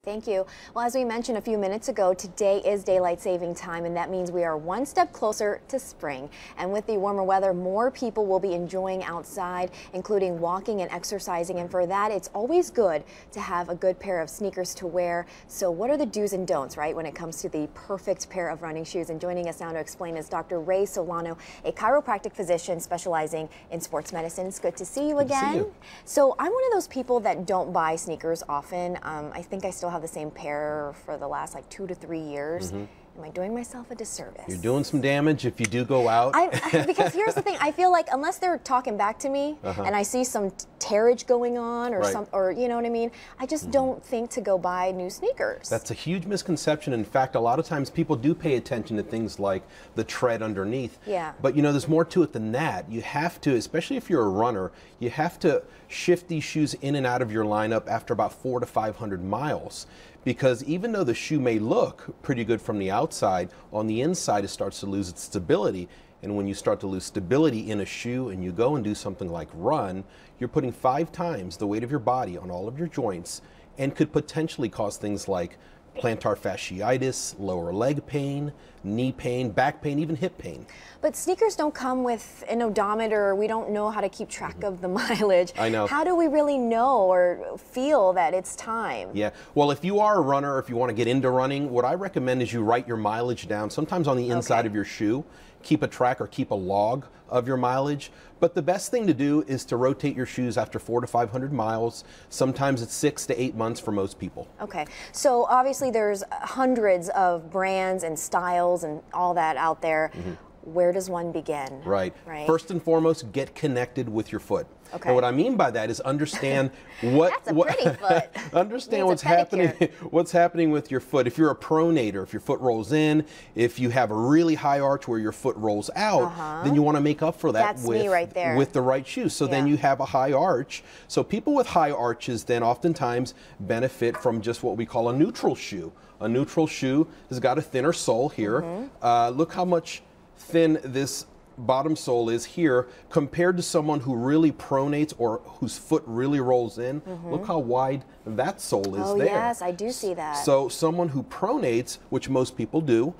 Thank you. Well, as we mentioned a few minutes ago, today is daylight saving time, and that means we are one step closer to spring. And with the warmer weather, more people will be enjoying outside, including walking and exercising. And for that, it's always good to have a good pair of sneakers to wear. So what are the do's and don'ts, right, when it comes to the perfect pair of running shoes? And joining us now to explain is Dr. Ray Solano, a chiropractic physician specializing in sports medicine. It's good to see you again. Good to see you. So I'm one of those people that don't buy sneakers often. I think I still have the same pair for the last like 2 to 3 years. Am I doing myself a disservice? You're doing some damage if you do go out. Because here's the thing, I feel like unless they're talking back to me and I see some tearage going on or or you know what I mean, I just don't think to go buy new sneakers. That's a huge misconception. In fact, a lot of times people do pay attention to things like the tread underneath. Yeah. But you know, there's more to it than that. You have to, especially if you're a runner, you have to shift these shoes in and out of your lineup after about 400 to 500 miles. Because even though the shoe may look pretty good from the outside, on the inside it starts to lose its stability. And when you start to lose stability in a shoe and you go and do something like run, you're putting 5 times the weight of your body on all of your joints and could potentially cause things like plantar fasciitis, lower leg pain, knee pain, back pain, even hip pain. But sneakers don't come with an odometer. We don't know how to keep track of the mileage. I know. How do we really know or feel that it's time? Yeah, well, if you are a runner, if you want to get into running, what I recommend is you write your mileage down, sometimes on the inside of your shoe. Keep a track or keep a log of your mileage. But the best thing to do is to rotate your shoes after 400 to 500 miles. Sometimes it's 6 to 8 months for most people. Okay, so obviously there's hundreds of brands and styles and all that out there. Where does one begin? Right. First and foremost, get connected with your foot. Okay. And what I mean by that is understand what That's a pretty foot. Understand what's happening with your foot. If you're a pronator, if your foot rolls in, if you have a really high arch where your foot rolls out, then you want to make up for that with the right shoes. So then you have a high arch. So people with high arches then oftentimes benefit from just what we call a neutral shoe. A neutral shoe has got a thinner sole here. Look how much thin this bottom sole is here compared to someone who really pronates or whose foot really rolls in. Look how wide that sole is there. Oh yes, I do see that. So someone who pronates, which most people do,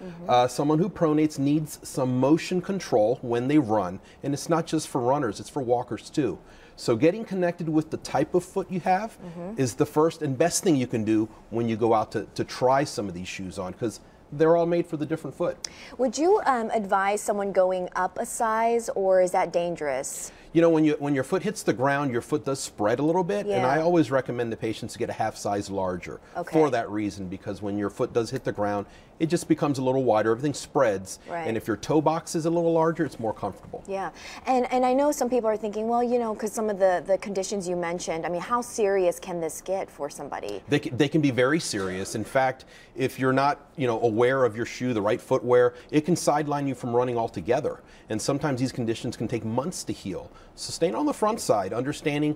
someone who pronates needs some motion control when they run. And it's not just for runners, it's for walkers too. So getting connected with the type of foot you have is the first and best thing you can do when you go out to try some of these shoes on, because they're all made for the different foot. Would you advise someone going up a size, or is that dangerous? You know, when your foot hits the ground, your foot does spread a little bit, and I always recommend the patients to get a half size larger for that reason, because when your foot does hit the ground, it just becomes a little wider, everything spreads, and if your toe box is a little larger, it's more comfortable. Yeah, and I know some people are thinking, well, you know, because some of the conditions you mentioned, I mean, how serious can this get for somebody? They can be very serious. In fact, if you're not, you know, aware of your shoe, the right footwear, it can sideline you from running altogether. And sometimes these conditions can take months to heal. So staying on the front side, understanding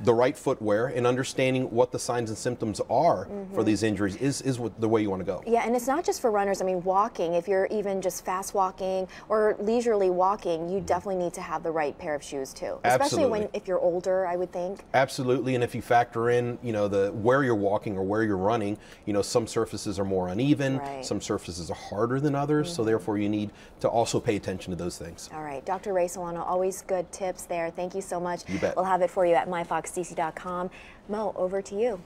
the right footwear and understanding what the signs and symptoms are for these injuries is the way you want to go. Yeah, and it's not just for runners. I mean, walking, if you're even just fast walking or leisurely walking, you definitely need to have the right pair of shoes too. Especially if you're older, I would think. Absolutely, and if you factor in, you know, where you're walking or where you're running, you know, some surfaces are more uneven, some surfaces are harder than others, so therefore you need to also pay attention to those things. All right, Dr. Ray Solano, always good tips there. Thank you so much. You bet. We'll have it for you at myfoxdc.com. Mo, over to you.